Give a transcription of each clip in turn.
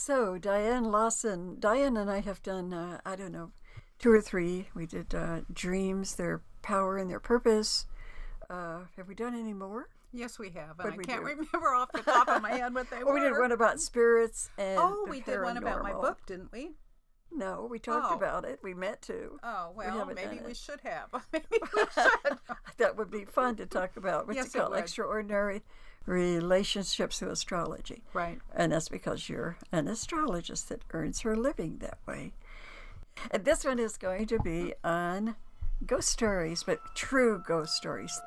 So, Dianne and I have done, I don't know, two or three. We did Dreams, Their Power and Their Purpose. Have we done any more? Yes, we have. And What'd I we can't do? remember off the top of my head what they Well, were. we did one about spirits and the we did one about my paranormal. book, didn't we? No, we talked Oh. about it. We meant to. Oh, We well, haven't maybe done we it. should have. Maybe we should. That would be fun to talk about. What's Yes, it it called? would. Extraordinary relationships with astrology. Right. And that's because you're an astrologist that earns her living that way. And this one is going to be on ghost stories, but true ghost stories.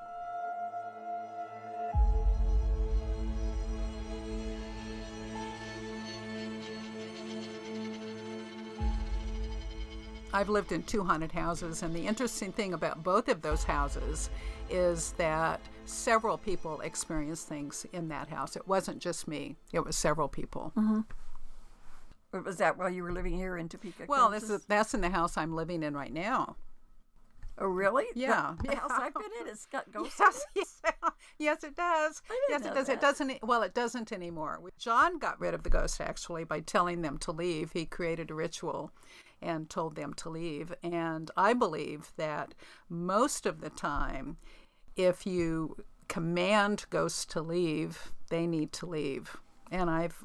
I've lived in two haunted houses, and the interesting thing about both of those houses is that several people experienced things in that house. It wasn't just me. It was several people. But was that while you were living here in Topeka, Well, Kansas? that's in the house I'm living in right now. Oh, really? Yeah. The house I've been in, it's got ghosts. Yes, yes, it does. I didn't Yes, know it does. that. It doesn't. Well, it doesn't anymore. John got rid of the ghost actually by telling them to leave. He created a ritual and told them to leave. And I believe that most of the time, if you command ghosts to leave, they need to leave. And I've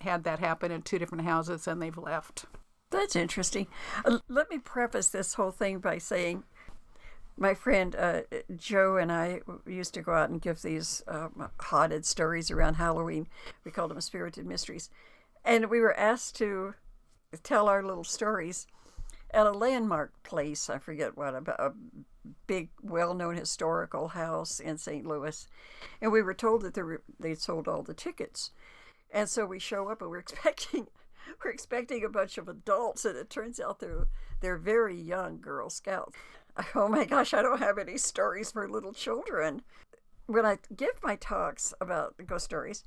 had that happen in two different houses, and they've left. That's interesting. Let me preface this whole thing by saying my friend Joe and I used to go out and give these haunted stories around Halloween. We called them spirited mysteries. And we were asked to tell our little stories at a landmark place. I forget what, about a big, well-known historical house in St. Louis. And we were told that they'd sold all the tickets. And so we show up and we're expecting a bunch of adults, and it turns out they're very young Girl Scouts. Oh my gosh, I don't have any stories for little children. When I give my talks about ghost stories,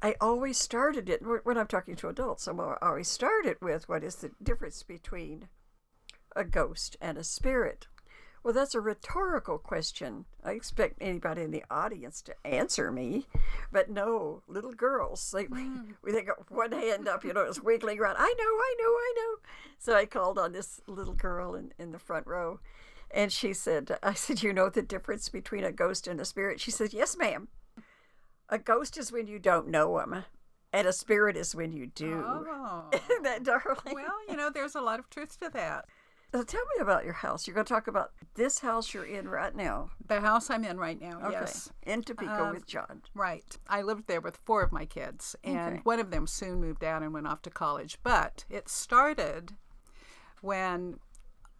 I always started it, when I'm talking to adults, I always start it with what is the difference between a ghost and a spirit. Well, that's a rhetorical question. I expect anybody in the audience to answer me, but no, little girls, they got one hand up, it's wiggling around. I know. So I called on this little girl in the front row, and I said, you know the difference between a ghost and a spirit? She said, yes, ma'am. A ghost is when you don't know them, and a spirit is when you do. Oh. Isn't that darling? Well, there's a lot of truth to that. So tell me about your house. You're going to talk about this house you're in right now. The house I'm in right now, Okay. yes. In Topeka with John. Right. I lived there with four of my kids, and Okay. one of them soon moved out and went off to college. But it started when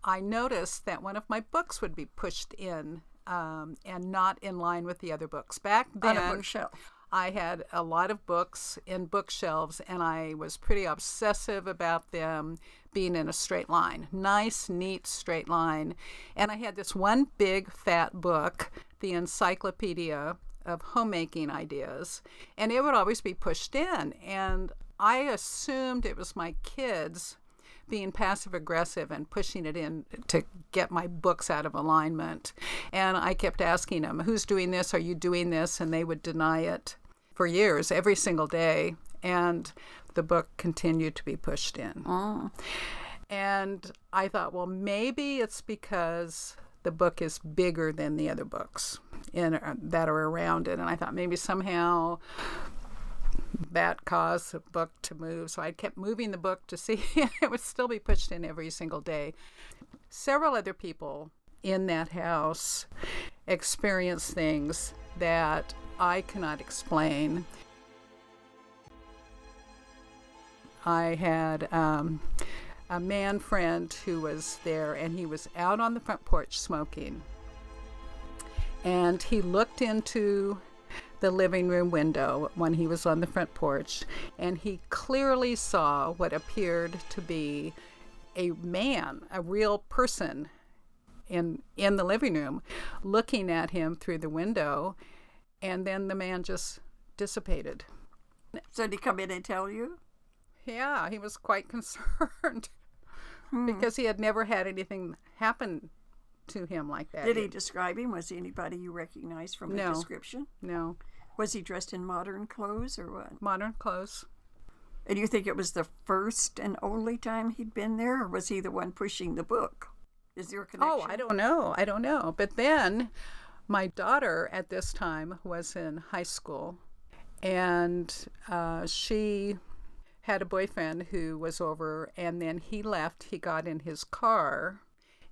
I noticed that one of my books would be pushed in and not in line with the other books. Back then, On a bookshelf. I had a lot of books in bookshelves, and I was pretty obsessive about them being in a straight line. Nice, neat, straight line. And I had this one big, fat book, the Encyclopedia of Homemaking Ideas, and it would always be pushed in. And I assumed it was my kids being passive-aggressive and pushing it in to get my books out of alignment. And I kept asking them, who's doing this? Are you doing this? And they would deny it for years, every single day. And the book continued to be pushed in. Oh. And I thought, well, maybe it's because the book is bigger than the other books that are around it. And I thought maybe somehow that caused the book to move. So I kept moving the book to see it would still be pushed in every single day. Several other people in that house experienced things that I cannot explain. I had a man friend who was there, and he was out on the front porch smoking. And he looked into the living room window when he was on the front porch, and he clearly saw what appeared to be a man, a real person in the living room, looking at him through the window, and then the man just dissipated. So did he come in and tell you? Yeah, he was quite concerned because he had never had anything happen to him like that. Did he describe him? Was he anybody you recognized from the description? No. Was he dressed in modern clothes or what? Modern clothes. And you think it was the first and only time he'd been there, or was he the one pushing the book? Is there a connection? Oh, I don't know. I don't know. But then my daughter at this time was in high school, and she had a boyfriend who was over, and then he left. He got in his car,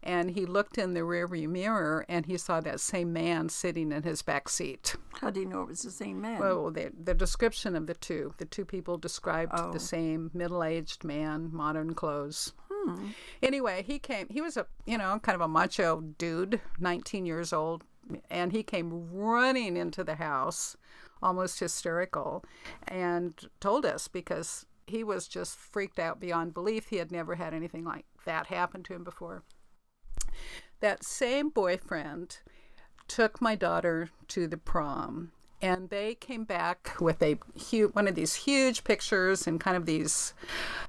and he looked in the rearview mirror, and he saw that same man sitting in his back seat. How do you know it was the same man? Well, the description of the two people described the same middle-aged man, modern clothes. Anyway, he was a, kind of a macho dude, 19 years old, and he came running into the house, almost hysterical, and told us, because he was just freaked out beyond belief. He had never had anything like that happen to him before. That same boyfriend took my daughter to the prom, and they came back with one of these huge pictures, and kind of these,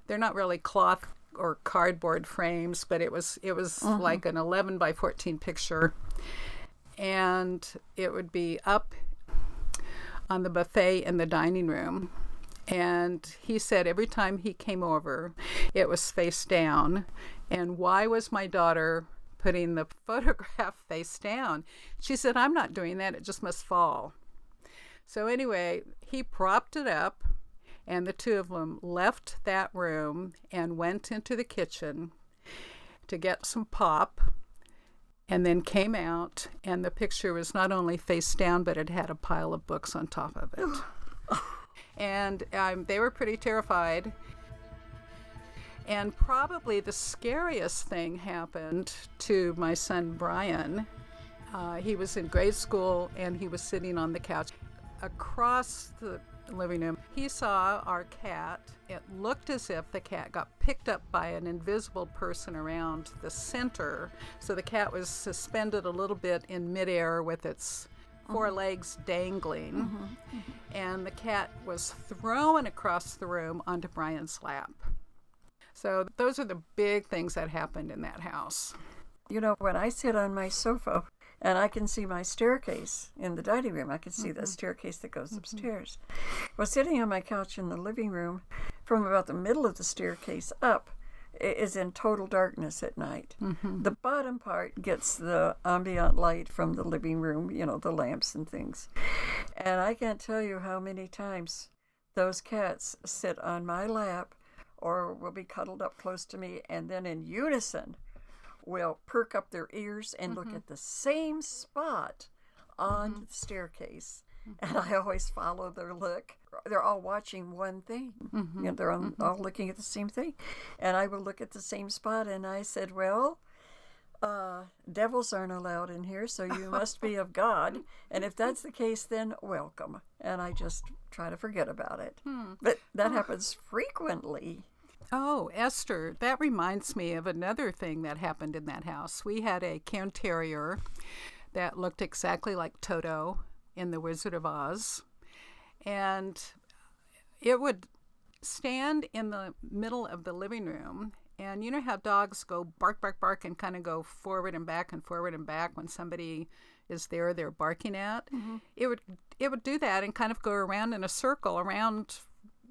they're not really cloth or cardboard frames, but it was like an 11 by 14 picture, and it would be up on the buffet in the dining room. And he said every time he came over, it was face down. And why was my daughter putting the photograph face down? She said, I'm not doing that. It just must fall. So anyway, he propped it up, and the two of them left that room and went into the kitchen to get some pop, and then came out, and the picture was not only face down, but it had a pile of books on top of it. And they were pretty terrified. And probably the scariest thing happened to my son, Brian. He was in grade school, and he was sitting on the couch across the living room. He saw our cat. It looked as if the cat got picked up by an invisible person around the center. So the cat was suspended a little bit in midair with its four legs dangling. And the cat was thrown across the room onto Brian's lap. So those are the big things that happened in that house. When I sit on my sofa and I can see my staircase in the dining room, I can see the staircase that goes upstairs. Well, sitting on my couch in the living room, from about the middle of the staircase up, is in total darkness at night. The bottom part gets the ambient light from the living room, the lamps and things. And I can't tell you how many times those cats sit on my lap or will be cuddled up close to me, and then in unison will perk up their ears and look at the same spot on the staircase. And I always follow their look. They're all watching one thing. They're all looking at the same thing. And I will look at the same spot, and I said, well, devils aren't allowed in here, so you must be of God. And if that's the case, then welcome. And I just try to forget about it. But that happens frequently. Oh, Esther, that reminds me of another thing that happened in that house. We had a Cairn Terrier that looked exactly like Toto in The Wizard of Oz. And it would stand in the middle of the living room. And you know how dogs go bark, bark, bark, and kind of go forward and back when somebody is there they're barking at? It would do that and kind of go around in a circle around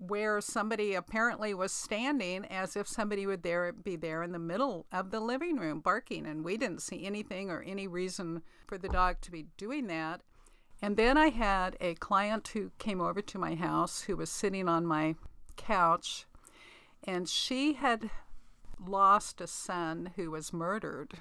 where somebody apparently was standing, as if somebody would be there in the middle of the living room barking. And we didn't see anything or any reason for the dog to be doing that. And then I had a client who came over to my house who was sitting on my couch, and she had lost a son who was murdered.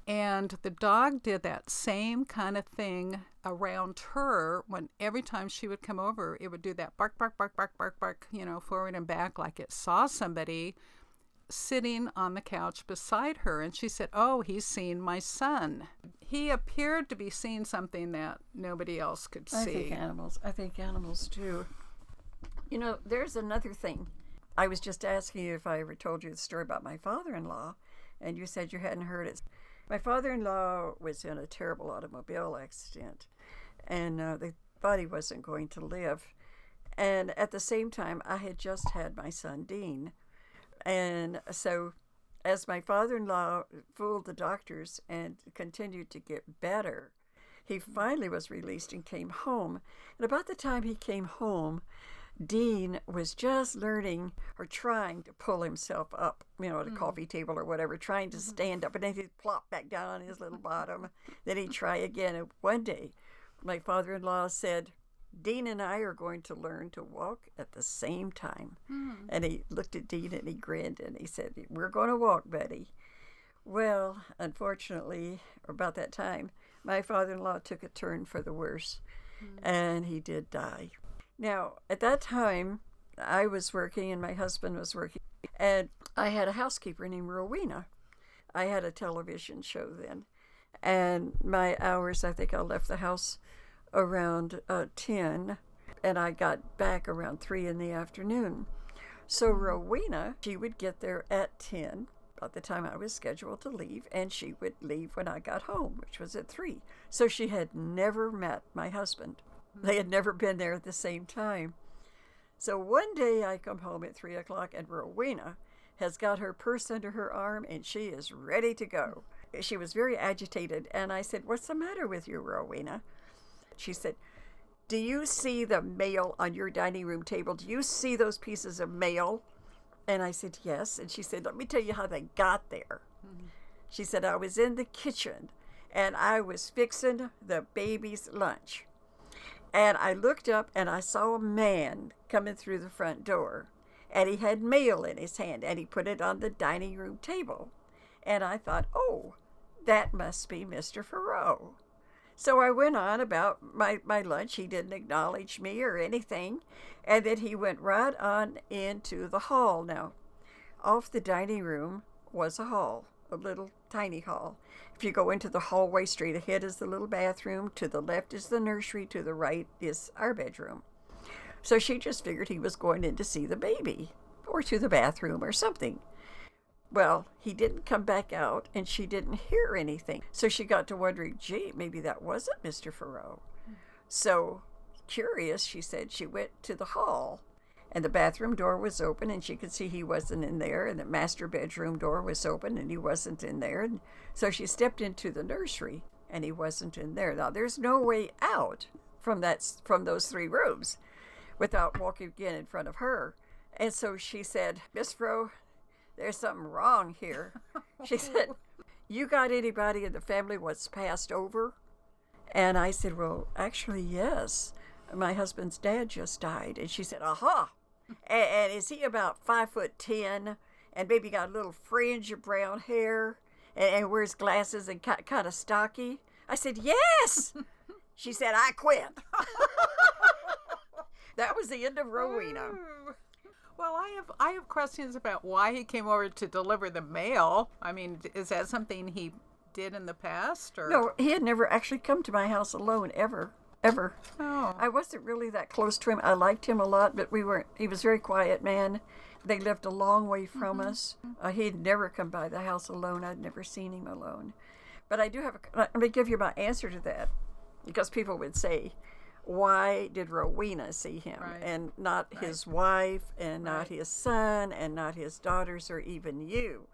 And the dog did that same kind of thing around her. When every time she would come over, it would do that bark, bark, bark, bark, bark, bark, forward and back, like it saw somebody sitting on the couch beside her. And she said, oh, he's seen my son. He appeared to be seeing something that nobody else could see. I think animals too. There's another thing. I was just asking you if I ever told you the story about my father-in-law, and you said you hadn't heard it. My father-in-law was in a terrible automobile accident, and they thought he wasn't going to live. And at the same time, I had just had my son, Dean. And so as my father-in-law fooled the doctors and continued to get better, he finally was released and came home. And about the time he came home, Dean was just learning or trying to pull himself up, at a coffee table or whatever, trying to stand up, and then he'd plop back down on his little bottom. Then he'd try again. And one day, my father-in-law said, Dean and I are going to learn to walk at the same time. And he looked at Dean and he grinned and he said, we're going to walk, buddy. Well, unfortunately, about that time, my father-in-law took a turn for the worse, and he did die. Now, at that time, I was working and my husband was working, and I had a housekeeper named Rowena. I had a television show then, and my hours, I think I left the house around 10, and I got back around 3 in the afternoon. So Rowena, she would get there at 10, about the time I was scheduled to leave, and she would leave when I got home, which was at 3. So she had never met my husband. They had never been there at the same time. So one day I come home at 3 o'clock, and Rowena has got her purse under her arm, and she is ready to go. She was very agitated, and I said, what's the matter with you, Rowena? She said, do you see the mail on your dining room table? Do you see those pieces of mail? And I said, yes. And she said, let me tell you how they got there. She said, I was in the kitchen, and I was fixing the baby's lunch. And I looked up, and I saw a man coming through the front door. And he had mail in his hand, and he put it on the dining room table. And I thought, oh, that must be Mr. Farrow. So I went on about my lunch. He didn't acknowledge me or anything. And then he went right on into the hall. Now, off the dining room was a hall, a little tiny hall. If you go into the hallway, straight ahead is the little bathroom. To the left is the nursery. To the right is our bedroom. So she just figured he was going in to see the baby or to the bathroom or something. Well, he didn't come back out, and she didn't hear anything. So she got to wondering, gee, maybe that wasn't Mr. Farrow. So, curious, she said she went to the hall, and the bathroom door was open, and she could see he wasn't in there, and the master bedroom door was open, and he wasn't in there. And so she stepped into the nursery, and he wasn't in there. Now, there's no way out from those 3 rooms without walking again in front of her. And so she said, Miss Farrow, there's something wrong here. She said, you got anybody in the family what's passed over? And I said, well, actually, yes. My husband's dad just died. And she said, aha. And is he about 5'10", and maybe got a little fringe of brown hair, and wears glasses and kind of stocky? I said, yes. She said, I quit. That was the end of Rowena. Well, I have questions about why he came over to deliver the mail. I mean, is that something he did in the past? Or? No, he had never actually come to my house alone, ever. Oh. I wasn't really that close to him. I liked him a lot, but he was a very quiet man. They lived a long way from us. He'd never come by the house alone. I'd never seen him alone. But I do have let me give you my answer to that, because people would say, why did Rowena see him, and not his wife, and not his son, and not his daughters, or even you?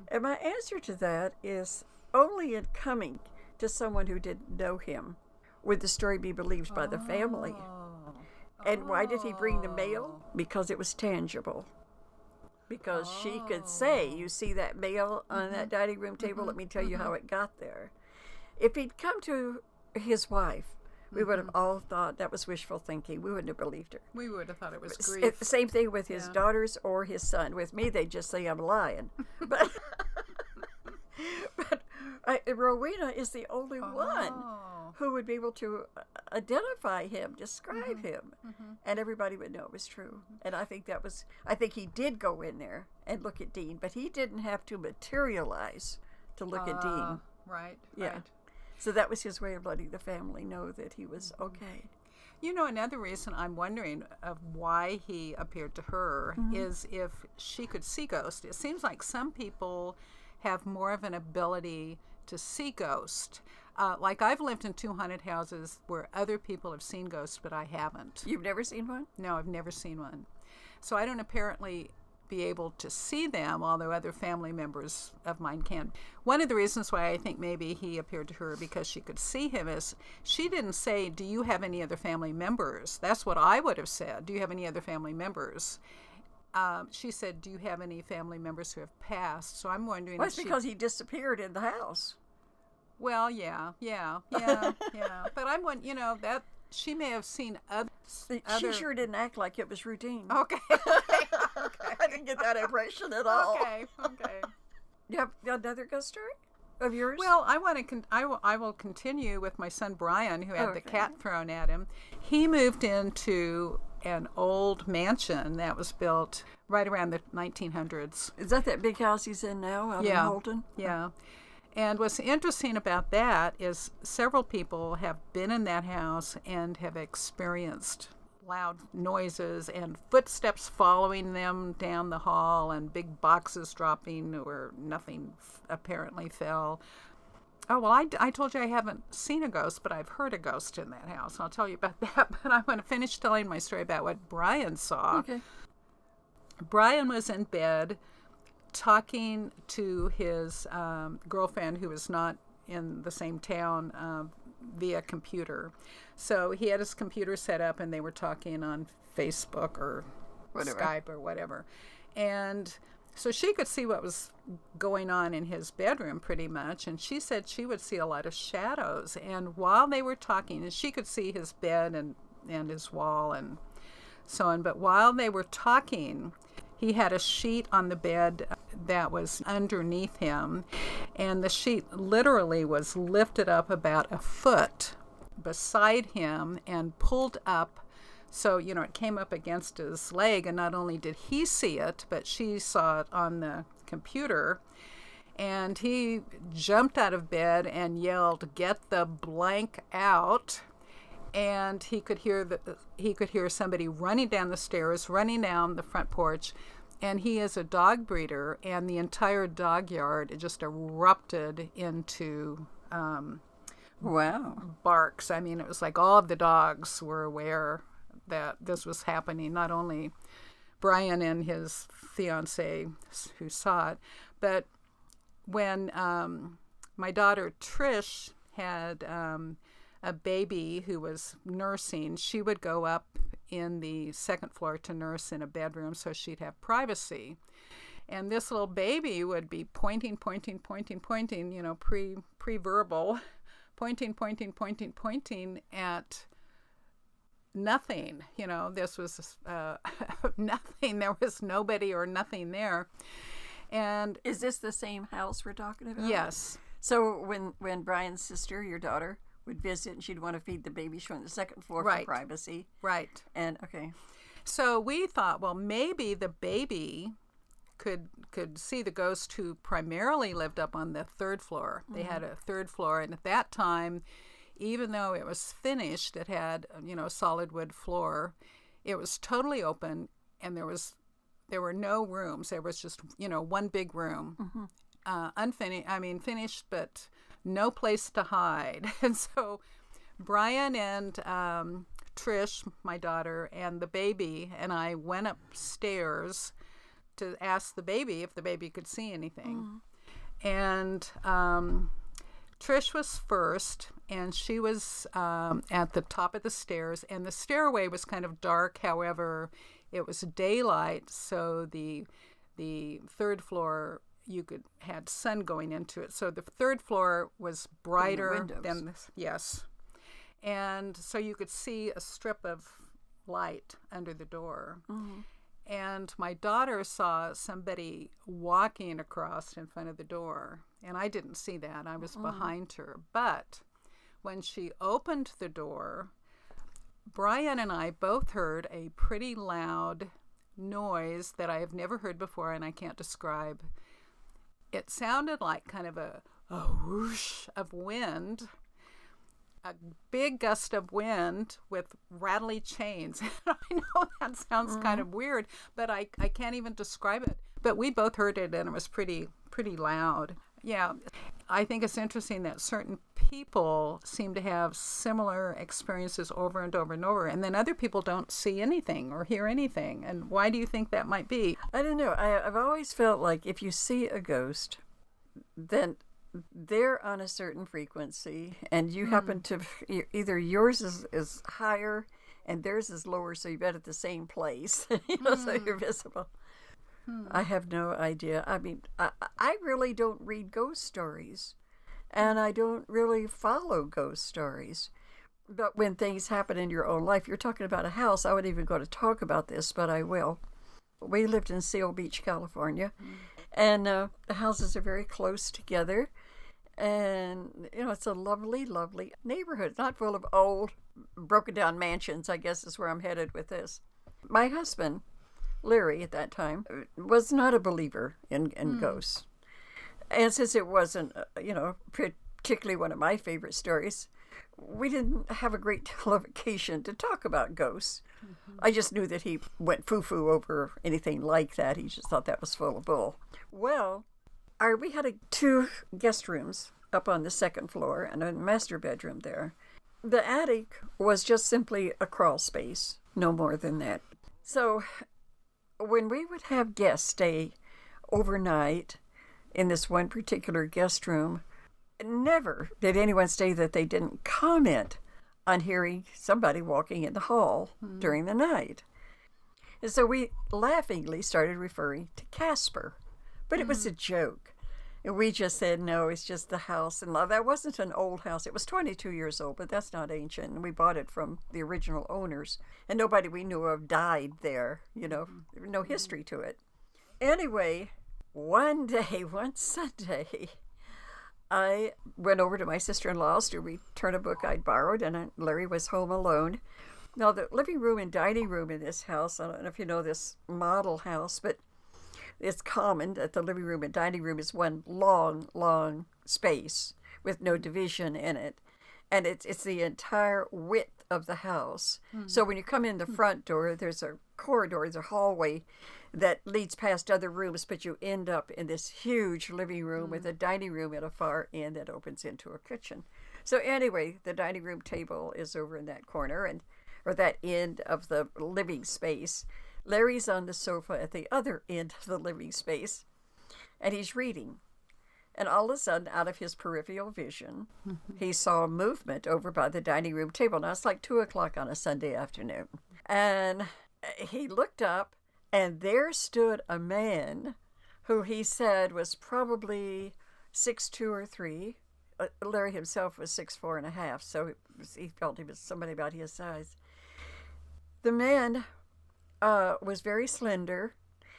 And my answer to that is, only in coming to someone who didn't know him would the story be believed by the family. And why did he bring the mail? Because it was tangible. Because she could say, you see that mail on that dining room table? Let me tell you how it got there. If he'd come to his wife, we would have all thought that was wishful thinking. We wouldn't have believed her. We would have thought it was grief. Same thing with his daughters or his son. With me, they'd just say I'm lying. But Rowena is the only one who would be able to identify him, describe him, and everybody would know it was true. And I think he did go in there and look at Dean, but he didn't have to materialize to look at Dean. Right. Yeah. Right. So that was his way of letting the family know that he was okay. You know, another reason I'm wondering of why he appeared to her is if she could see ghosts. It seems like some people have more of an ability to see ghosts. Like I've lived in 2 haunted houses where other people have seen ghosts, but I haven't. You've never seen one? No, I've never seen one. So I don't apparently be able to see them, although other family members of mine can. One of the reasons why I think maybe he appeared to her because she could see him is she didn't say, do you have any other family members? That's what I would have said. Do you have any other family members? She said, do you have any family members who have passed? So I'm wondering Well, it's because he disappeared in the house. Well, yeah. But I'm one, that she may have seen others. She sure didn't act like it was routine. Okay. I didn't get that impression at all. Okay. You have another ghost story of yours? Well, I will continue with my son Brian, who had the cat thrown at him. He moved into an old mansion that was built right around the 1900s. Is that big house he's in now out in Holton? Yeah. And what's interesting about that is several people have been in that house and have experienced loud noises and footsteps following them down the hall and big boxes dropping where nothing apparently fell. Oh, well, I told you I haven't seen a ghost, but I've heard a ghost in that house. I'll tell you about that, but I'm going to finish telling my story about what Brian saw. Okay. Brian was in bed talking to his girlfriend who was not in the same town via computer. So he had his computer set up and they were talking on Facebook or Skype or whatever. And so she could see what was going on in his bedroom pretty much. And she said she would see a lot of shadows. And while they were talking, and she could see his bed and his wall and so on. But while they were talking, he had a sheet on the bed that was underneath him, and the sheet literally was lifted up about a foot beside him and pulled up. So, it came up against his leg, and not only did he see it, but she saw it on the computer. And he jumped out of bed and yelled, "Get the blank out." And he could hear somebody running down the stairs, running down the front porch. And he is a dog breeder, and the entire dog yard just erupted into barks. I mean, it was like all of the dogs were aware that this was happening. Not only Brian and his fiance who saw it, but when my daughter Trish had a baby who was nursing, she would go up in the second floor to nurse in a bedroom so she'd have privacy. And this little baby would be pointing, pre-verbal, pointing at nothing. This was nothing. There was nobody or nothing there. And is this the same house we're talking about? Yes. So when Brian's sister, your daughter, would visit and she'd want to feed the baby, she went to the second floor for privacy. Right. And okay. So we thought, well, maybe the baby could see the ghost who primarily lived up on the third floor. They had a third floor, and at that time, even though it was finished, it had a solid wood floor. It was totally open, and there were no rooms. There was just one big room, unfinished. Finished, but no place to hide. And so Brian and Trish, my daughter, and the baby and I went upstairs to ask the baby if the baby could see anything. And Trish was first, and she was at the top of the stairs, and the stairway was kind of dark. However, it was daylight, so the third floor had sun going into it. So the third floor was brighter than this. Yes. And so you could see a strip of light under the door. And my daughter saw somebody walking across in front of the door. And I didn't see that. I was behind her. But when she opened the door, Brian and I both heard a pretty loud noise that I have never heard before, and I can't describe. It sounded like kind of a whoosh of wind, a big gust of wind with rattly chains. I know that sounds kind of weird, but I can't even describe it. But we both heard it, and it was pretty loud. Yeah, I think it's interesting that certain people seem to have similar experiences over and over and over, and then other people don't see anything or hear anything. And why do you think that might be? I don't know. I've always felt like if you see a ghost, then they're on a certain frequency, and you happen to either yours is higher and theirs is lower, so you've been at the same place, so you're visible. I have no idea. I mean, I really don't read ghost stories, and I don't really follow ghost stories. But when things happen in your own life, you're talking about a house. I wouldn't even go to talk about this, but I will. We lived in Seal Beach, California, and the houses are very close together. And, it's a lovely, lovely neighborhood. It's not full of old, broken down mansions, I guess is where I'm headed with this. My husband, Larry, at that time, was not a believer in ghosts. And since it wasn't, particularly one of my favorite stories, we didn't have a great deal of occasion to talk about ghosts. I just knew that he went foo-foo over anything like that. He just thought that was full of bull. Well, we had 2 guest rooms up on the second floor and a master bedroom there. The attic was just simply a crawl space, no more than that. So when we would have guests stay overnight in this one particular guest room, never did anyone say that they didn't comment on hearing somebody walking in the hall during the night. And so we laughingly started referring to Casper, but it was a joke. And we just said, no, it's just the house. And that wasn't an old house. It was 22 years old, but that's not ancient. And we bought it from the original owners. And nobody we knew of died there, no history to it. Anyway, one Sunday, I went over to my sister-in-law's to return a book I'd borrowed, and Larry was home alone. Now, the living room and dining room in this house, I don't know if you know this model house, but it's common that the living room and dining room is one long, long space with no division in it. And it's the entire width of the house. So when you come in the front door, there's a corridor, there's a hallway that leads past other rooms, but you end up in this huge living room with a dining room at a far end that opens into a kitchen. So anyway, the dining room table is over in that corner, or that end of the living space. Larry's on the sofa at the other end of the living space, and he's reading. And all of a sudden, out of his peripheral vision, he saw movement over by the dining room table. Now, it's like 2 o'clock on a Sunday afternoon. And he looked up, and there stood a man who he said was probably 6'2" or 3". Larry himself was 6'4.5", so he felt he was somebody about his size. The man was very slender,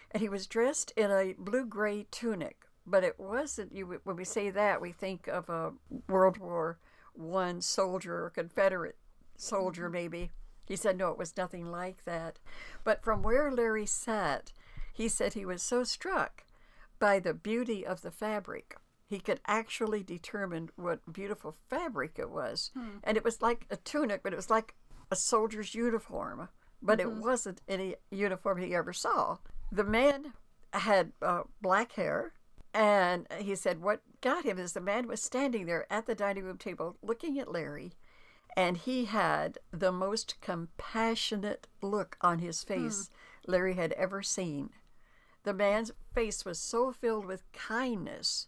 and he was dressed in a blue-gray tunic. But it wasn't, when we say that, we think of a World War I soldier or Confederate soldier, maybe. He said, no, it was nothing like that. But from where Larry sat, he said he was so struck by the beauty of the fabric. He could actually determine what beautiful fabric it was. And it was like a tunic, but it was like a soldier's uniform. But it wasn't any uniform he ever saw. The man had black hair. And he said what got him is the man was standing there at the dining room table looking at Larry, and he had the most compassionate look on his face Larry had ever seen. The man's face was so filled with kindness.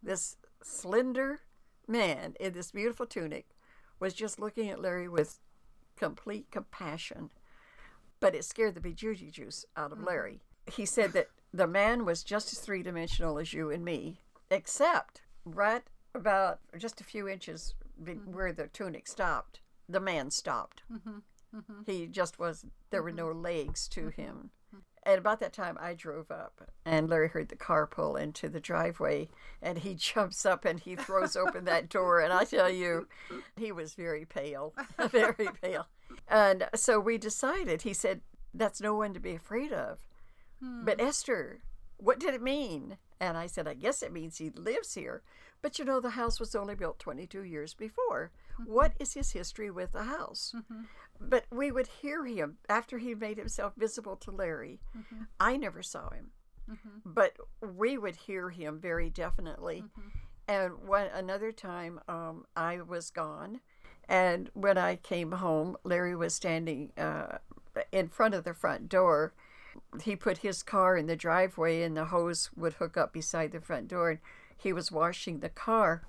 This slender man in this beautiful tunic was just looking at Larry with complete compassion. But it scared the bejesus juice out of Larry. He said that the man was just as three-dimensional as you and me, except right about just a few inches where the tunic stopped, the man stopped. He just wasn't, there were no legs to him. And about that time, I drove up, and Larry heard the car pull into the driveway, and he jumps up and he throws open that door, and I tell you, he was very pale, very pale. And so we decided, he said, that's no one to be afraid of. But Esther, what did it mean? And I said, I guess it means he lives here. But the house was only built 22 years before. What is his history with the house? But we would hear him after he made himself visible to Larry. I never saw him, but we would hear him very definitely. And another time, I was gone, and when I came home, Larry was standing in front of the front door. He put his car in the driveway, and the hose would hook up beside the front door, and he was washing the car.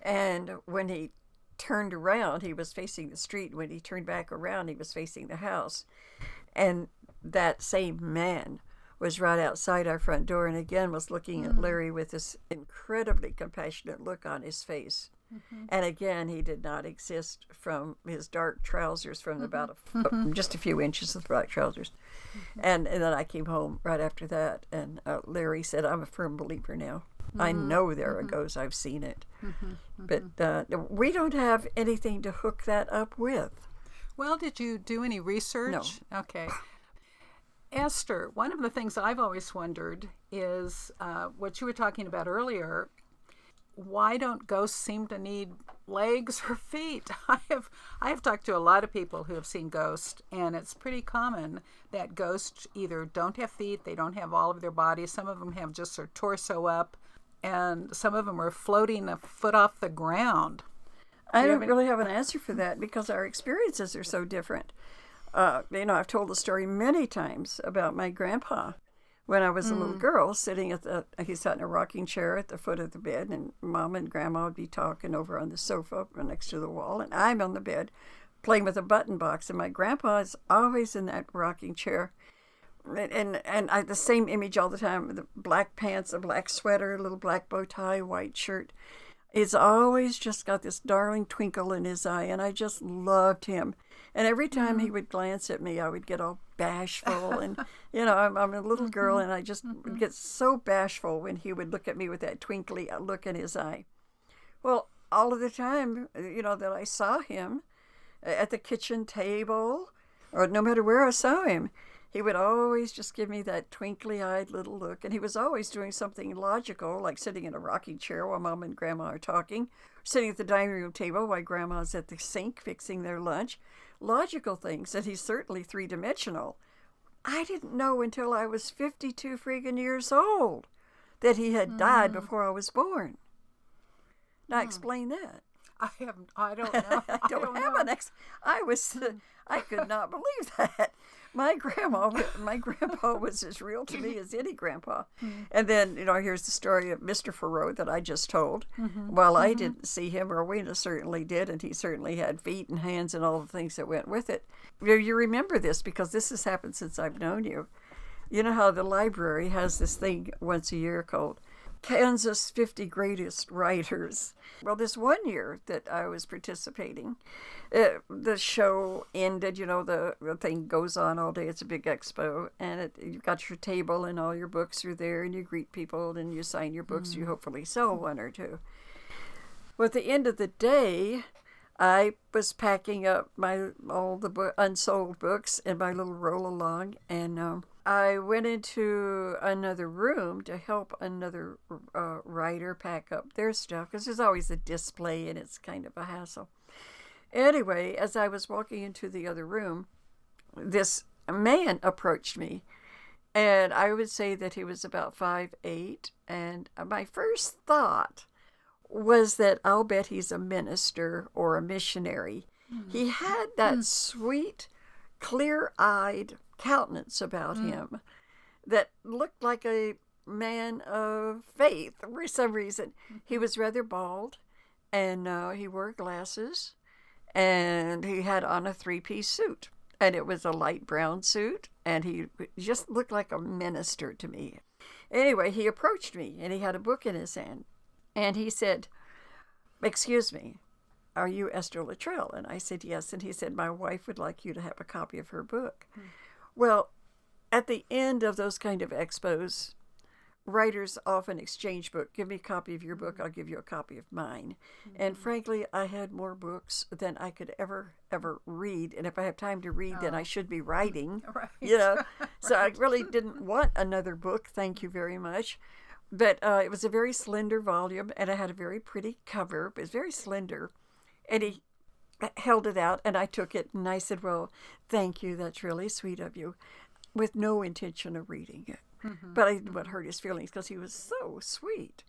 And when he turned around, he was facing the street. When he turned back around, he was facing the house. And that same man was right outside our front door and again was looking at Larry with this incredibly compassionate look on his face. And again, he did not exist from his dark trousers from about just a few inches of black trousers. And then I came home right after that, and Larry said, I'm a firm believer now. I know there are ghosts. I've seen it. But we don't have anything to hook that up with. Well, did you do any research? No. Okay. Esther, one of the things I've always wondered is what you were talking about earlier. Why don't ghosts seem to need legs or feet? I have talked to a lot of people who have seen ghosts, and it's pretty common that ghosts either don't have feet, they don't have all of their body. Some of them have just their torso up, and some of them are floating a foot off the ground. I don't really have an answer for that because our experiences are so different. I've told the story many times about my grandpa. When I was a little girl, he sat in a rocking chair at the foot of the bed, and Mom and Grandma would be talking over on the sofa next to the wall, and I'm on the bed playing with a button box, and my grandpa is always in that rocking chair. And I the same image all the time, the black pants, a black sweater, a little black bow tie, white shirt. He's always just got this darling twinkle in his eye, and I just loved him. And every time he would glance at me, I would get all bashful. And, I'm a little girl, and I just would get so bashful when he would look at me with that twinkly look in his eye. Well, all of the time, that I saw him at the kitchen table, or no matter where I saw him, he would always just give me that twinkly-eyed little look, and he was always doing something logical, like sitting in a rocking chair while Mom and Grandma are talking, sitting at the dining room table while Grandma's at the sink fixing their lunch. Logical things, and he's certainly three-dimensional. I didn't know until I was 52 friggin' years old that he had died before I was born. Now explain that. I don't know. I don't have an I could not believe that. My grandpa was as real to me as any grandpa. And then, here's the story of Mr. Farrow that I just told. Well, I didn't see him, Rowena certainly did, and he certainly had feet and hands and all the things that went with it. You remember this because this has happened since I've known you. You know how the library has this thing once a year called Kansas 50 Greatest Writers. Well, this one year that I was participating, the show ended, the thing goes on all day. It's a big expo, and you've got your table and all your books are there, and you greet people and you sign your books. You hopefully sell one or two. Well, at the end of the day, I was packing up all the unsold books in my little roll-along, and I went into another room to help another writer pack up their stuff, because there's always a display and it's kind of a hassle. Anyway, as I was walking into the other room, this man approached me, and I would say that he was about 5'8", and my first thought was that I'll bet he's a minister or a missionary. He had that sweet, clear-eyed countenance about him that looked like a man of faith for some reason. He was rather bald, and he wore glasses, and he had on a three-piece suit, and it was a light brown suit, and he just looked like a minister to me. Anyway, he approached me, and he had a book in his hand, and he said, "Excuse me, are you Esther Luttrell?" And I said, "Yes." And he said, "My wife would like you to have a copy of her book." Well, at the end of those kind of expos, writers often exchange books. Give me a copy of your book, I'll give you a copy of mine. And frankly, I had more books than I could ever read. And if I have time to read, then I should be writing. Right. So I really didn't want another book. Thank you very much. But it was a very slender volume, and it had a very pretty cover, but it was very slender. And he held it out, and I took it, and I said, "Well, thank you, that's really sweet of you," with no intention of reading it. But I didn't want to hurt his feelings because he was so sweet.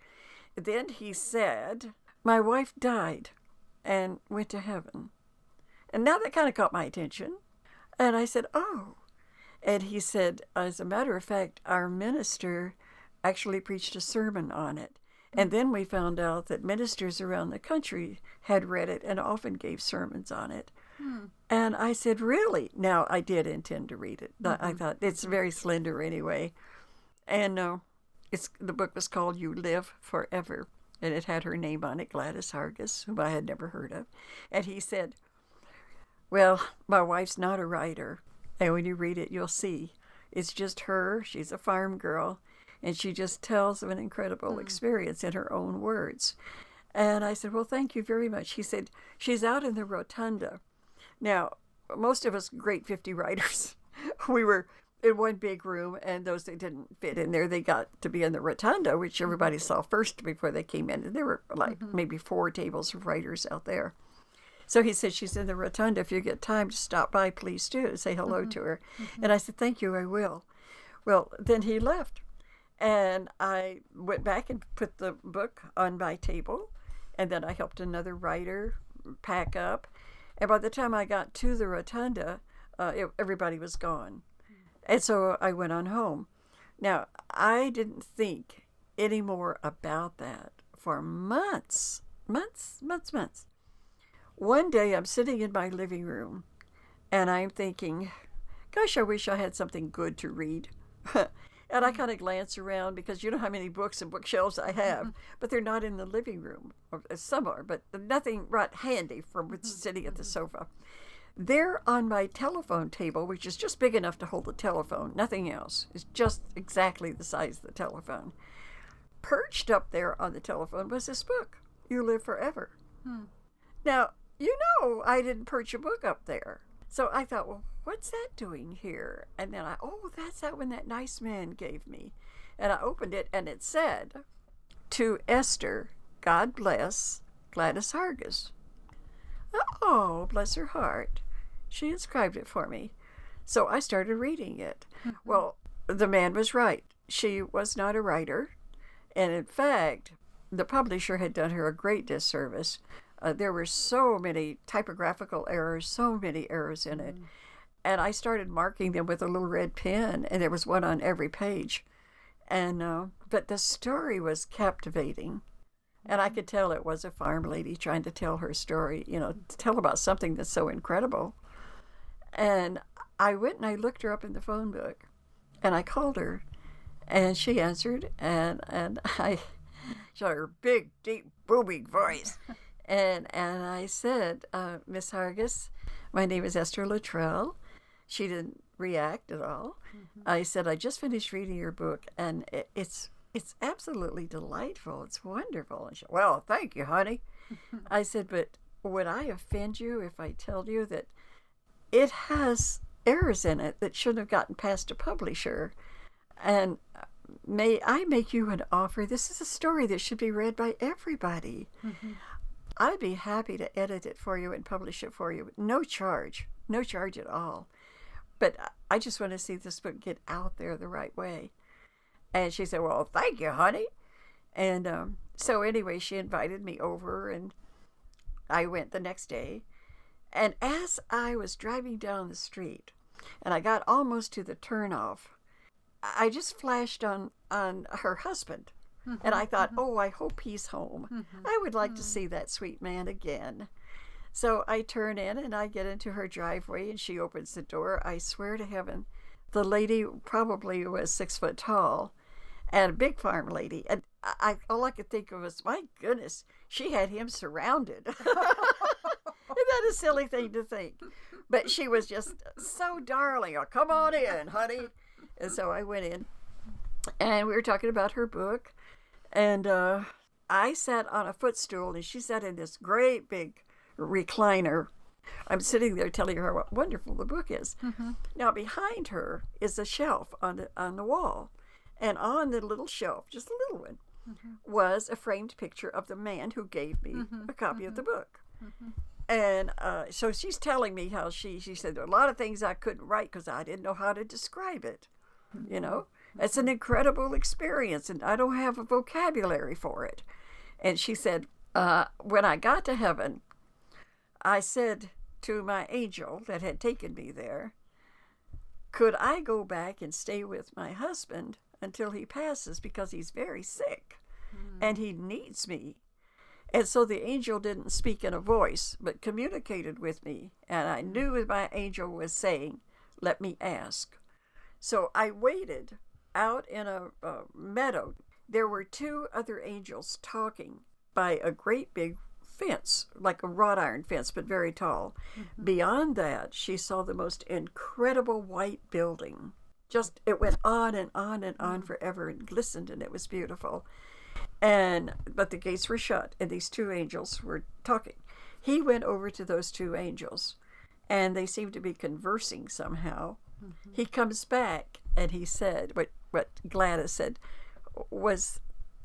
then he said, my wife died and went to heaven. And now that kind of caught my attention. And I said, oh. And he said, as a matter of fact, our minister actually preached a sermon on it. And then we found out that ministers around the country had read it and often gave sermons on it. And I said, really? Now, I did intend to read it. I thought it's very slender anyway. And the book was called You Live Forever. And it had her name on it, Gladys Hargis, whom I had never heard of. And he said, well, my wife's not a writer. And when you read it, you'll see. It's just her. She's a farm girl. And she just tells of an incredible experience in her own words. And I said, well, thank you very much. He said, she's out in the rotunda. Now, most of us great 50 writers, we were in one big room, and those that didn't fit in there, they got to be in the rotunda, which everybody saw first before they came in. And there were like maybe 4 tables of writers out there. So he said, she's in the rotunda. If you get time to stop by, please do. Say hello to her. And I said, thank you, I will. Well, then he left. And I went back and put the book on my table. And then I helped another writer pack up. And by the time I got to the rotunda, everybody was gone. And so I went on home. Now, I didn't think any more about that for months. One day I'm sitting in my living room and I'm thinking, gosh, I wish I had something good to read. And I kind of glance around because you know how many books and bookshelves I have, but they're not in the living room. Or some are, but nothing right handy from sitting at the sofa. They're on my telephone table, which is just big enough to hold the telephone. Nothing else. It's just exactly the size of the telephone. Perched up there on the telephone was this book, You Live Forever. Now, you know I didn't perch a book up there. So I thought, well, what's that doing here? And then that's that one that nice man gave me. And I opened it, and it said, to Esther, God bless, Gladys Hargis. Oh, bless her heart. She inscribed it for me. So I started reading it. Well, the man was right. She was not a writer. And in fact, the publisher had done her a great disservice. There were so many typographical errors, so many errors in it. And I started marking them with a little red pen, and there was one on every page. And but the story was captivating. And I could tell it was a farm lady trying to tell her story, to tell about something that's so incredible. And I went and I looked her up in the phone book, and I called her, and she answered, and I saw her big, deep, booming voice. And I said, Miss Hargis, my name is Esther Luttrell. She didn't react at all. I said, I just finished reading your book, and it's absolutely delightful. It's wonderful. And she said, well, thank you, honey. I said, but would I offend you if I tell you that it has errors in it that shouldn't have gotten past a publisher? And may I make you an offer? This is a story that should be read by everybody. I'd be happy to edit it for you and publish it for you. No charge at all. But I just want to see this book get out there the right way. And she said, well, thank you, honey. And so anyway, she invited me over, and I went the next day. And as I was driving down the street, and I got almost to the turnoff, I just flashed on her husband. And I thought, oh, I hope he's home. I would like to see that sweet man again. So I turn in, and I get into her driveway, and she opens the door. I swear to heaven, the lady probably was 6 foot tall, and a big farm lady. And all I could think of was, my goodness, she had him surrounded. Isn't that a silly thing to think? But she was just so darling. Oh, come on in, honey. And so I went in, and we were talking about her book. And I sat on a footstool, and she sat in this great big recliner. I'm sitting there telling her how wonderful the book is. Now, behind her is a shelf on the wall. And on the little shelf, just a little one, was a framed picture of the man who gave me a copy of the book. And so she's telling me how she said there are a lot of things I couldn't write because I didn't know how to describe it, It's an incredible experience, and I don't have a vocabulary for it. And she said, when I got to heaven, I said to my angel that had taken me there, could I go back and stay with my husband until he passes, because he's very sick and he needs me. And so the angel didn't speak in a voice, but communicated with me. And I knew what my angel was saying, let me ask. So I waited out in a meadow. There were two other angels talking by a great big fence, like a wrought iron fence, but very tall. Beyond that, she saw the most incredible white building. Just, it went on and on and on forever and glistened, and it was beautiful. But the gates were shut, and these two angels were talking. He went over to those two angels, and they seemed to be conversing somehow. He comes back, and he said, what Gladys said was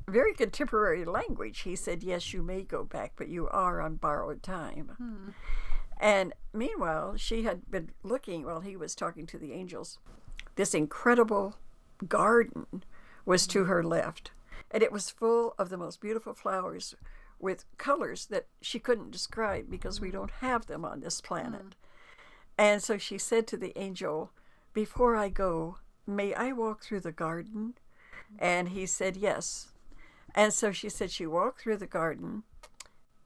very contemporary language. He said, yes, you may go back, but you are on borrowed time. And meanwhile, she had been looking while he was talking to the angels. This incredible garden was to her left, and it was full of the most beautiful flowers with colors that she couldn't describe because we don't have them on this planet. And so she said to the angel, before I go, may I walk through the garden? And he said yes. And so she said she walked through the garden,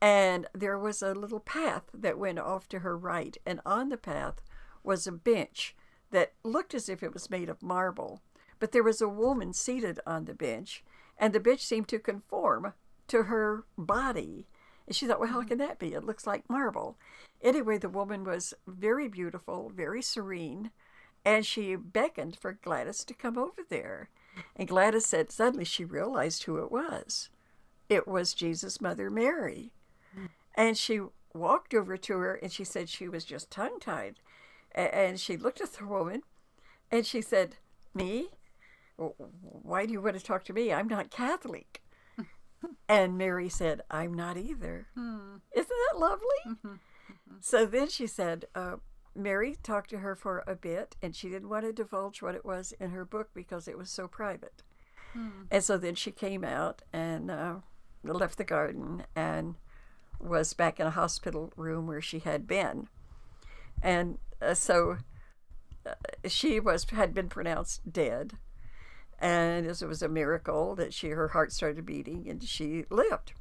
and there was a little path that went off to her right, and on the path was a bench that looked as if it was made of marble. But there was a woman seated on the bench, and the bench seemed to conform to her body. And she thought, well, how can that be? It looks like marble. Anyway, the woman was very beautiful, very serene, and she beckoned for Gladys to come over there. And Gladys said suddenly she realized who it was. It was Jesus' mother, Mary. And she walked over to her, and she said she was just tongue-tied. And she looked at the woman, and she said, me? Why do you want to talk to me? I'm not Catholic. And Mary said, I'm not either. Isn't that lovely? So then she said, Mary talked to her for a bit, and she didn't want to divulge what it was in her book because it was so private. And so then she came out and left the garden and was back in a hospital room where she had been. And so she had been pronounced dead, and it was a miracle that her heart started beating and she lived.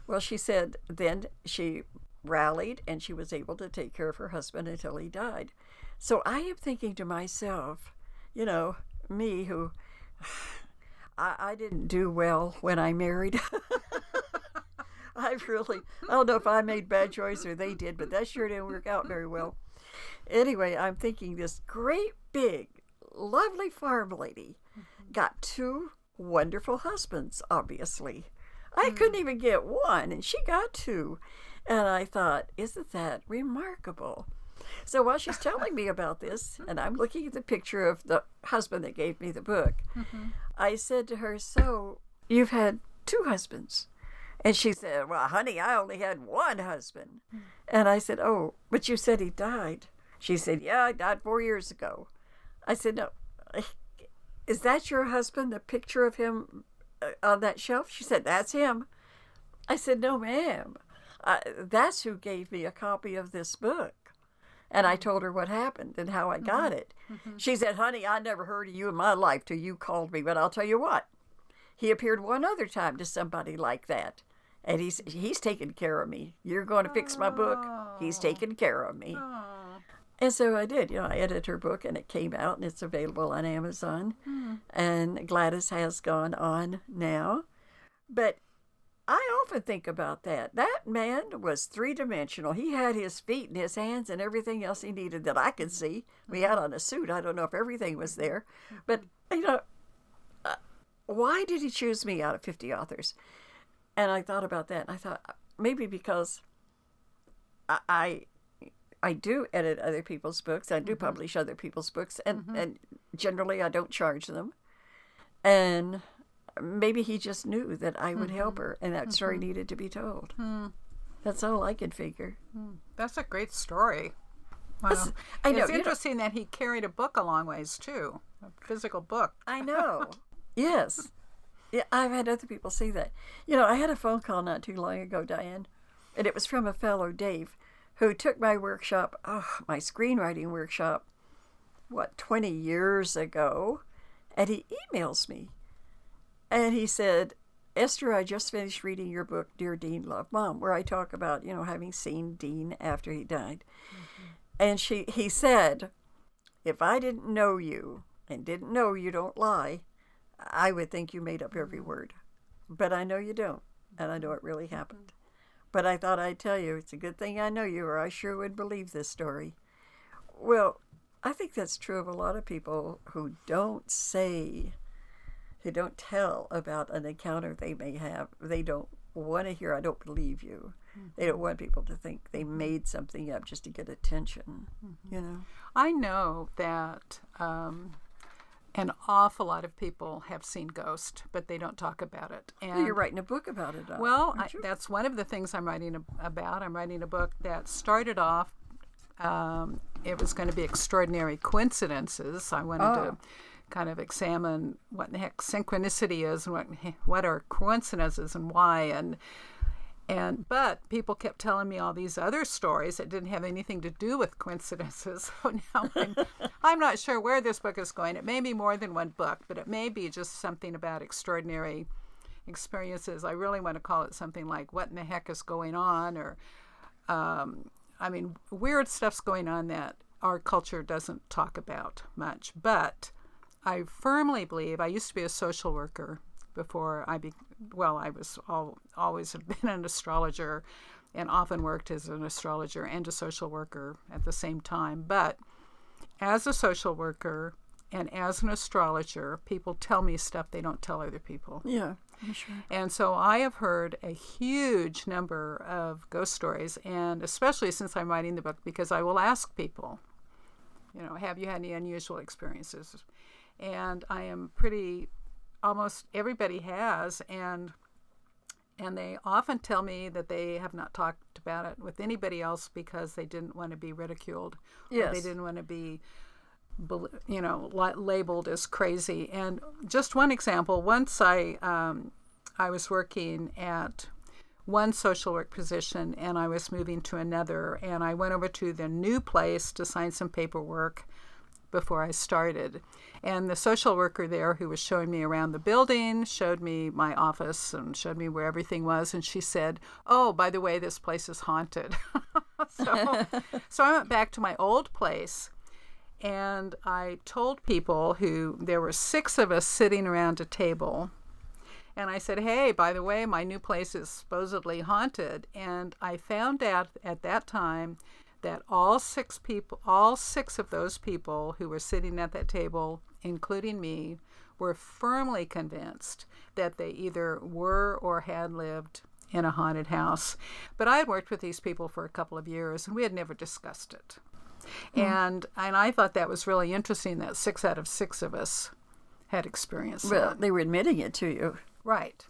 Well, she said then she rallied and she was able to take care of her husband until he died. So I am thinking to myself, me who I didn't do well when I married. I don't know if I made bad choice or they did, but that sure didn't work out very well. Anyway, I'm thinking this great big lovely farm lady got two wonderful husbands, obviously. I couldn't even get one, and she got two. And I thought, isn't that remarkable? So while she's telling me about this, and I'm looking at the picture of the husband that gave me the book, I said to her, so you've had two husbands? And she said, well, honey, I only had one husband. And I said, oh, but you said he died. She said, yeah, he died 4 years ago. I said, no, is that your husband, the picture of him on that shelf? She said, that's him. I said, no, ma'am. That's who gave me a copy of this book. And I told her what happened and how I got it. She said, honey, I never heard of you in my life till you called me, but I'll tell you what. He appeared one other time to somebody like that. And he's taking care of me. You're going to fix my book. He's taking care of me. And so I did. I edited her book, and it came out, and it's available on Amazon. And Gladys has gone on now. But I often think about that. That man was three-dimensional. He had his feet and his hands and everything else he needed that I could see. We had on a suit. I don't know if everything was there. But, why did he choose me out of 50 authors? And I thought about that, and I thought maybe because I do edit other people's books. I do publish other people's books, and generally I don't charge them. And maybe he just knew that I would help her, and that story needed to be told. That's all I could figure. That's a great story. Wow. I know. It's interesting that he carried a book a long ways, too. physical book. I know. Yes. Yeah, I've had other people see that. You know, I had a phone call not too long ago, Diane, and it was from a fellow, Dave, who took my workshop, my screenwriting workshop, 20 years ago, and he emails me. And he said, Esther, I just finished reading your book, Dear Dean, Love Mom, where I talk about, having seen Dean after he died. Mm-hmm. And he said, if I didn't know you and didn't know you don't lie, I would think you made up every word. But I know you don't, and I know it really happened. But I thought I'd tell you, it's a good thing I know you, or I sure would believe this story. Well, I think that's true of a lot of people who don't tell about an encounter they may have. They don't want to hear, I don't believe you. Mm-hmm. They don't want people to think they made something up just to get attention, I know that an awful lot of people have seen ghosts, but they don't talk about it. And you're writing a book about it. That's one of the things I'm writing about. I'm writing a book that started off, it was going to be extraordinary coincidences. I wanted to kind of examine what the heck synchronicity is and what are coincidences and why. But people kept telling me all these other stories that didn't have anything to do with coincidences. So now I'm not sure where this book is going. It may be more than one book, but it may be just something about extraordinary experiences. I really want to call it something like What in the Heck is Going On? Or, weird stuff's going on that our culture doesn't talk about much. But I firmly believe, I used to be a social worker before I was always have been an astrologer and often worked as an astrologer and a social worker at the same time. But as a social worker and as an astrologer, people tell me stuff they don't tell other people. Yeah, I'm sure. And so I have heard a huge number of ghost stories, and especially since I'm writing the book, because I will ask people, have you had any unusual experiences? And I am almost everybody has, and they often tell me that they have not talked about it with anybody else because they didn't want to be ridiculed. Yes. Or they didn't want to be labeled as crazy. And just one example, once I was working at one social work position and I was moving to another, and I went over to the new place to sign some paperwork before I started. And the social worker there, who was showing me around the building, showed me my office and showed me where everything was. And she said, oh, by the way, this place is haunted. So I went back to my old place, and I told people there were 6 of us sitting around a table. And I said, hey, by the way, my new place is supposedly haunted. And I found out at that time that all 6 of those people who were sitting at that table, including me, were firmly convinced that they either were or had lived in a haunted house. But I had worked with these people for a couple of years, and we had never discussed it. And I thought that was really interesting that 6 out of 6 of us had experienced that. They were admitting it to you. Right.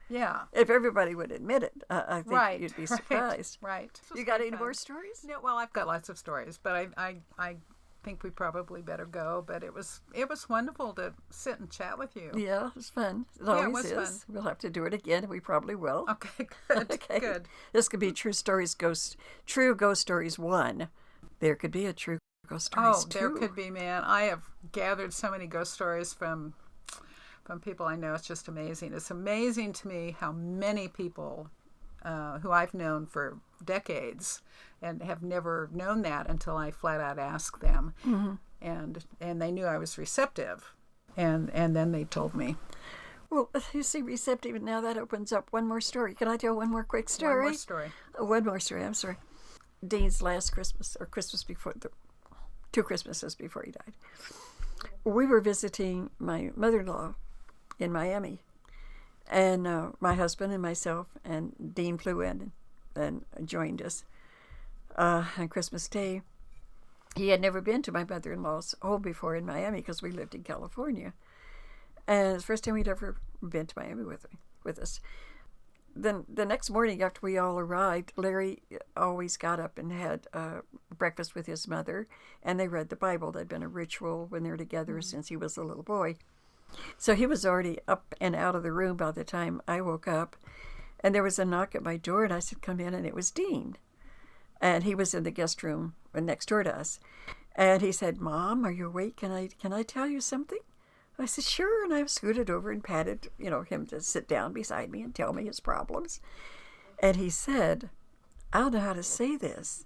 Yeah. If everybody would admit it, I think you'd be surprised. Right. You got any more stories? No, well, I've got lots of stories, but I think we probably better go. But it was wonderful to sit and chat with you. Yeah, it was fun. It always is. Fun. We'll have to do it again. We probably will. Okay, good. Okay. Good. This could be True Ghost Stories 1. There could be a True Ghost Stories 2. There could be, man. I have gathered so many ghost stories from people I know. It's just amazing. It's amazing to me how many people who I've known for decades and have never known that until I flat out asked them. Mm-hmm. And they knew I was receptive. And then they told me. Well, you see, receptive, and now that opens up one more story. Can I tell one more quick story? One more story, I'm sorry. Dean's last Christmas, or Christmas before, 2 Christmases before he died. We were visiting my mother-in-law in Miami, and my husband and myself and Dean flew in and joined us on Christmas Day. He had never been to my mother-in-law's home before in Miami because we lived in California, and it's the first time he'd ever been to Miami with us. Then the next morning after we all arrived, Larry always got up and had breakfast with his mother, and they read the Bible. That'd been a ritual when they're together since he was a little boy. So he was already up and out of the room by the time I woke up, and there was a knock at my door, and I said, come in, and it was Dean. And he was in the guest room next door to us. And he said, Mom, are you awake? Can I tell you something? I said, sure. And I scooted over and patted, him to sit down beside me and tell me his problems. And he said, I don't know how to say this.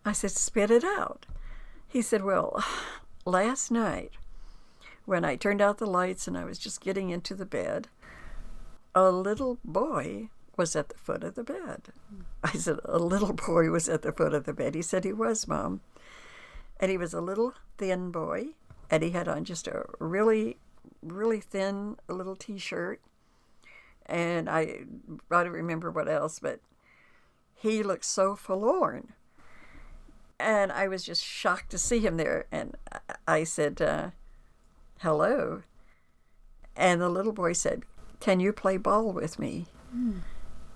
I said, spit it out. He said, well, last night when I turned out the lights and I was just getting into the bed, a little boy was at the foot of the bed. I said, a little boy was at the foot of the bed. He said, he was, Mom. And he was a little thin boy, and he had on just a really, really thin little T-shirt. And I don't remember what else, but he looked so forlorn. And I was just shocked to see him there. And I said, hello. And the little boy said, can you play ball with me?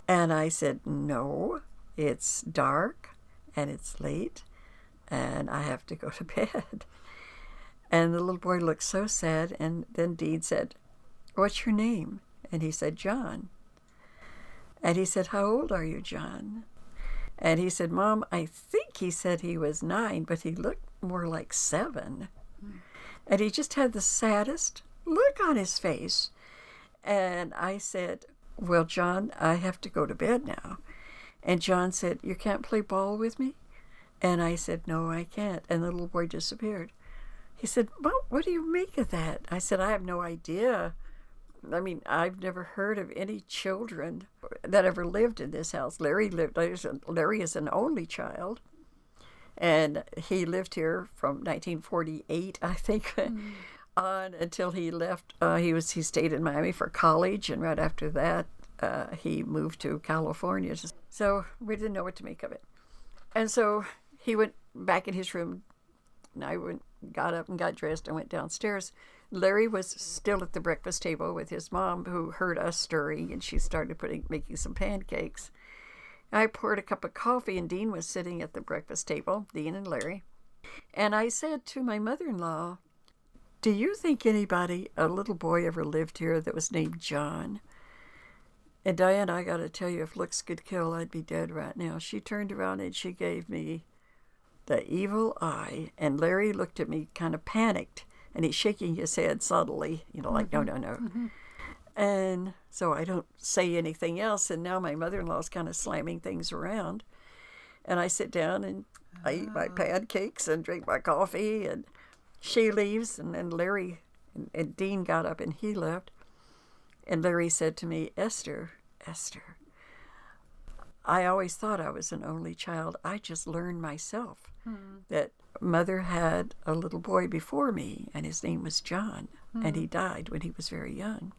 And I said, no, it's dark and it's late and I have to go to bed. And the little boy looked so sad. And then Dean said, what's your name? And he said, John. And he said, how old are you, John? And he said, Mom, I think he said he was 9, but he looked more like 7. And he just had the saddest look on his face. And I said, well, John, I have to go to bed now. And John said, you can't play ball with me? And I said, no, I can't. And the little boy disappeared. He said, well, what do you make of that? I said, I have no idea. I mean, I've never heard of any children that ever lived in this house. Larry is an only child. And he lived here from 1948, I think, on until he left. He stayed in Miami for college, and right after that, he moved to California. So we didn't know what to make of it. And so he went back in his room, and I got up and got dressed and went downstairs. Larry was still at the breakfast table with his mom, who heard us stirring, and she started making some pancakes. I poured a cup of coffee, and Dean was sitting at the breakfast table, Dean and Larry. And I said to my mother-in-law, do you think a little boy ever lived here that was named John? And Dianne, I got to tell you, if looks could kill, I'd be dead right now. She turned around and she gave me the evil eye. And Larry looked at me kind of panicked, and he's shaking his head subtly, like, no. Mm-hmm. And so I don't say anything else, and now my mother-in-law's kind of slamming things around. And I sit down and I eat my pancakes and drink my coffee, and she leaves, and then Larry and Dean got up and he left. And Larry said to me, Esther, I always thought I was an only child. I just learned myself that Mother had a little boy before me, and his name was John, and he died when he was very young.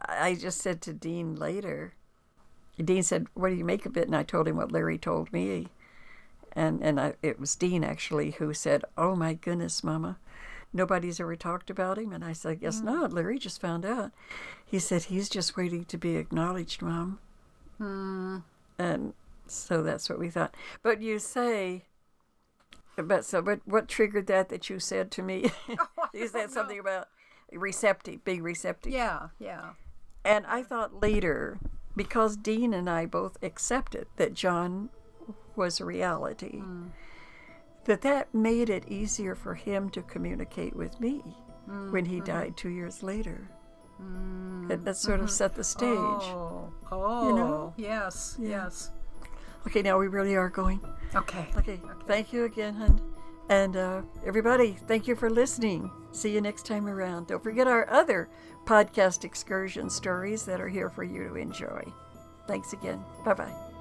I just said to Dean later, Dean said, what do you make of it? And I told him what Larry told me. And it was Dean, actually, who said, oh, my goodness, Mama, nobody's ever talked about him. And I said, I guess not. Larry just found out. He said, he's just waiting to be acknowledged, Mom. And so that's what we thought. But you say, what triggered that you said to me? You said something about being receptive. Yeah. And I thought later, because Dean and I both accepted that John was a reality, that made it easier for him to communicate with me when he died 2 years later. That sort of set the stage. Yes. Okay, now we really are going. Okay. Thank you again, hon. And everybody, thank you for listening. See you next time around. Don't forget our other podcast excursion stories that are here for you to enjoy. Thanks again. Bye-bye.